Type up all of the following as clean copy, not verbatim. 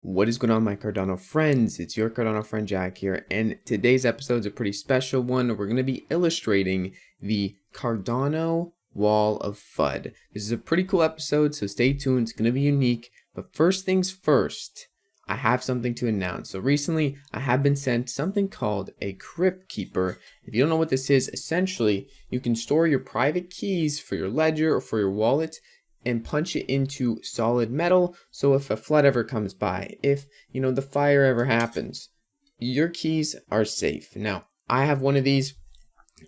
What is going on, my Cardano friends? It's your Cardano friend Jack here, and today's episode is a pretty special one. We're going to be illustrating the Cardano wall of FUD. This is a pretty cool episode, so stay tuned. It's going to be unique. But first things first, I have something to announce. So recently, I have been sent something called a Crypt Keeper. If you don't know what this is, essentially, you can store your private keys for your ledger or for your wallet and punch it into solid metal, so if a flood ever comes by, if the fire ever happens, your keys are safe. Now, I have one of these,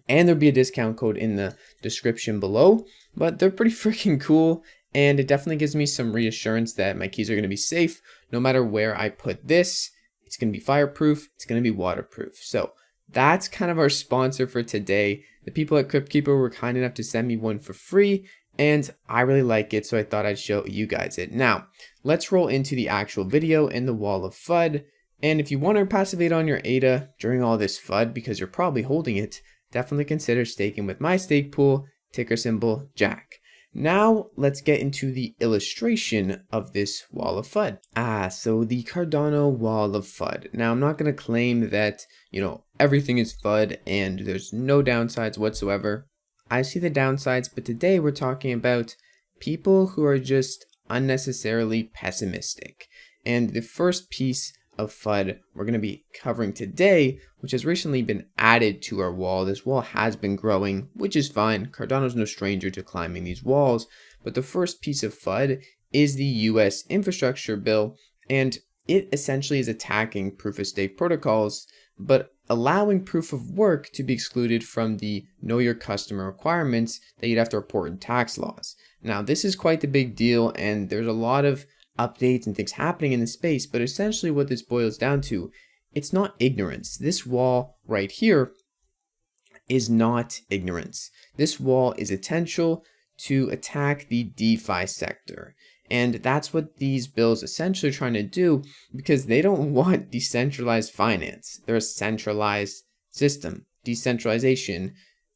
and there'll be a discount code in the description below, but they're pretty freaking cool, and it definitely gives me some reassurance that my keys are going to be safe no matter where I put this. It's going to be fireproof, it's going to be waterproof. So that's kind of our sponsor for today. The people at Crypt Keeper were kind enough to send me one for free, and I really like it, so I thought I'd show you guys it. Now, let's roll into the actual video in the wall of FUD. And if you want to passivate on your ADA during all this FUD, because you're probably holding it, definitely consider staking with my stake pool, ticker symbol Jack. Now, let's get into the illustration of this wall of FUD. So the Cardano wall of FUD. Now, I'm not going to claim that, everything is FUD and there's no downsides whatsoever. I see the downsides, but today we're talking about people who are just unnecessarily pessimistic. And the first piece of FUD we're going to be covering today, which has recently been added to our wall. This wall has been growing, which is fine. Cardano's no stranger to climbing these walls. But the first piece of FUD is the US infrastructure bill, and it essentially is attacking proof-of-stake protocols, but allowing proof of work to be excluded from the know your customer requirements that you'd have to report in tax laws. Now, this is quite the big deal, and there's a lot of updates and things happening in the space, but essentially what this boils down to, it's not ignorance. This wall right here is not ignorance. This wall is potential to attack the DeFi sector. And that's what these bills essentially are trying to do, because they don't want decentralized finance. They're a centralized system. Decentralization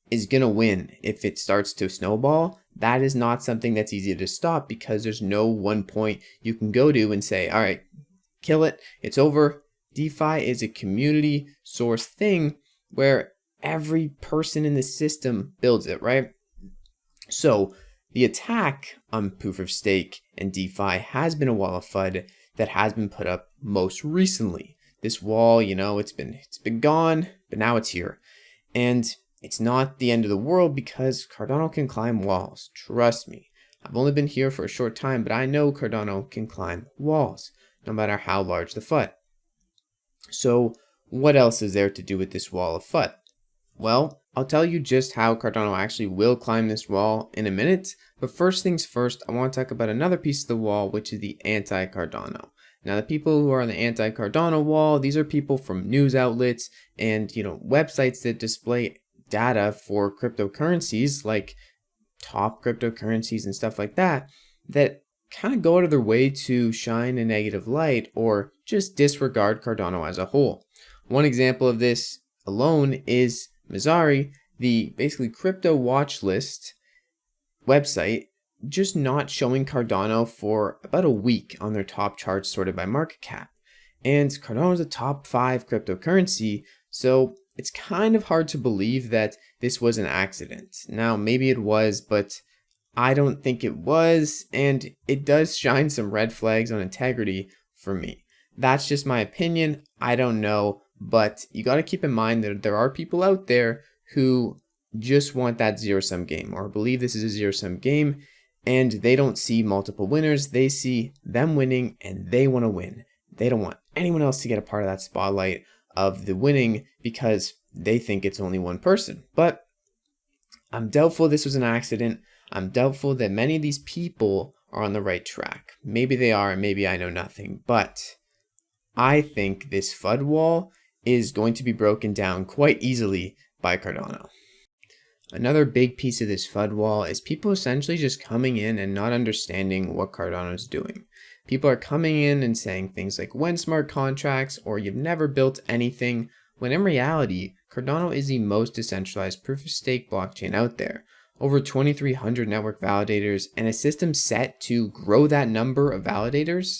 is going to win. If it starts to snowball, that is not something that's easy to stop, because there's no one point you can go to and say, all right, kill it, it's over. DeFi is a community source thing where every person in the system builds it, right? So the attack on proof of stake and DeFi has been a wall of FUD that has been put up most recently. This wall, it's been gone, but now it's here. And it's not the end of the world, because Cardano can climb walls. Trust me. I've only been here for a short time, but I know Cardano can climb walls, no matter how large the FUD. So what else is there to do with this wall of FUD? Well, I'll tell you just how Cardano actually will climb this wall in a minute, but first things first, I want to talk about another piece of the wall, which is the anti-Cardano. Now, the people who are on the anti-Cardano wall, these are people from news outlets and, websites that display data for cryptocurrencies, like top cryptocurrencies and stuff like that, that kind of go out of their way to shine a negative light or just disregard Cardano as a whole. One example of this alone is Messari, the basically crypto watch list website, just not showing Cardano for about a week on their top charts sorted by market cap. And Cardano is a top 5 cryptocurrency, so it's kind of hard to believe that this was an accident. Now, maybe it was, but I don't think it was, and it does shine some red flags on integrity for me. That's just my opinion. I don't know. But you got to keep in mind that there are people out there who just want that zero-sum game, or believe this is a zero-sum game, and they don't see multiple winners. They see them winning and they want to win. They don't want anyone else to get a part of that spotlight of the winning, because they think it's only one person. But I'm doubtful this was an accident. I'm doubtful that many of these people are on the right track. Maybe they are, and maybe I know nothing. But I think this FUD wall is going to be broken down quite easily by Cardano. Another big piece of this FUD wall is people essentially just coming in and not understanding what Cardano is doing. People are coming in and saying things like when smart contracts or you've never built anything, when in reality, Cardano is the most decentralized proof-of-stake blockchain out there. Over 2,300 network validators and a system set to grow that number of validators.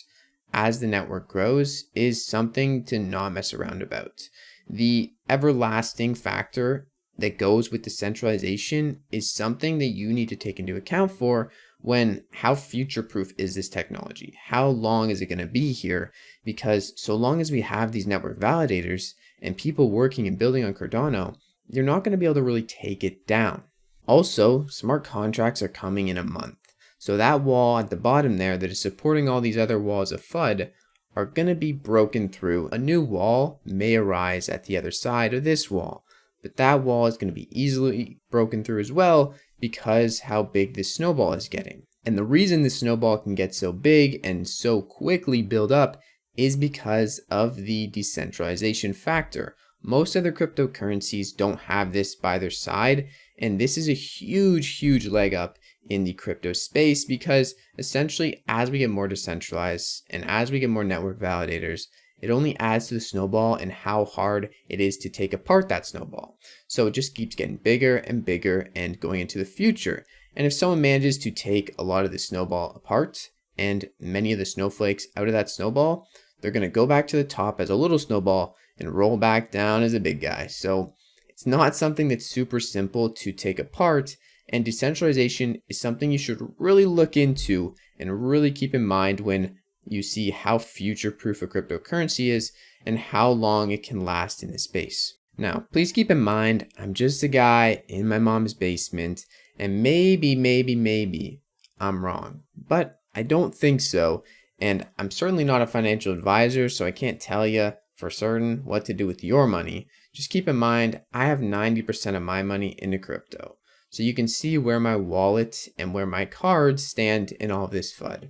as the network grows is something to not mess around about. The everlasting factor that goes with decentralization is something that you need to take into account for when how future proof is this technology? How long is it going to be here? Because so long as we have these network validators and people working and building on Cardano, you're not going to be able to really take it down. Also, smart contracts are coming in a month. So that wall at the bottom there that is supporting all these other walls of FUD are going to be broken through. A new wall may arise at the other side of this wall, but that wall is going to be easily broken through as well because how big this snowball is getting. And the reason this snowball can get so big and so quickly build up is because of the decentralization factor. Most other cryptocurrencies don't have this by their side, and this is a huge leg up in the crypto space because essentially as we get more decentralized and as we get more network validators, it only adds to the snowball and how hard it is to take apart that snowball. So it just keeps getting bigger and bigger and going into the future. And if someone manages to take a lot of the snowball apart and many of the snowflakes out of that snowball, they're going to go back to the top as a little snowball and roll back down as a big guy. So it's not something that's super simple to take apart, and decentralization is something you should really look into and really keep in mind when you see how future-proof a cryptocurrency is and how long it can last in this space. Now, please keep in mind, I'm just a guy in my mom's basement, and maybe I'm wrong, but I don't think so, and I'm certainly not a financial advisor, so I can't tell you for certain what to do with your money. Just keep in mind, I have 90% of my money into crypto. So you can see where my wallet and where my cards stand in all of this FUD.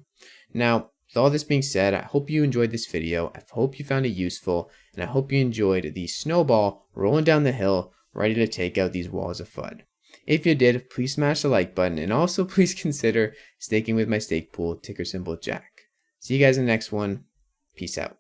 Now, with all this being said, I hope you enjoyed this video. I hope you found it useful, and I hope you enjoyed the snowball rolling down the hill, ready to take out these walls of FUD. If you did, please smash the like button, and also please consider staking with my stake pool, ticker symbol Jack. See you guys in the next one. Peace out.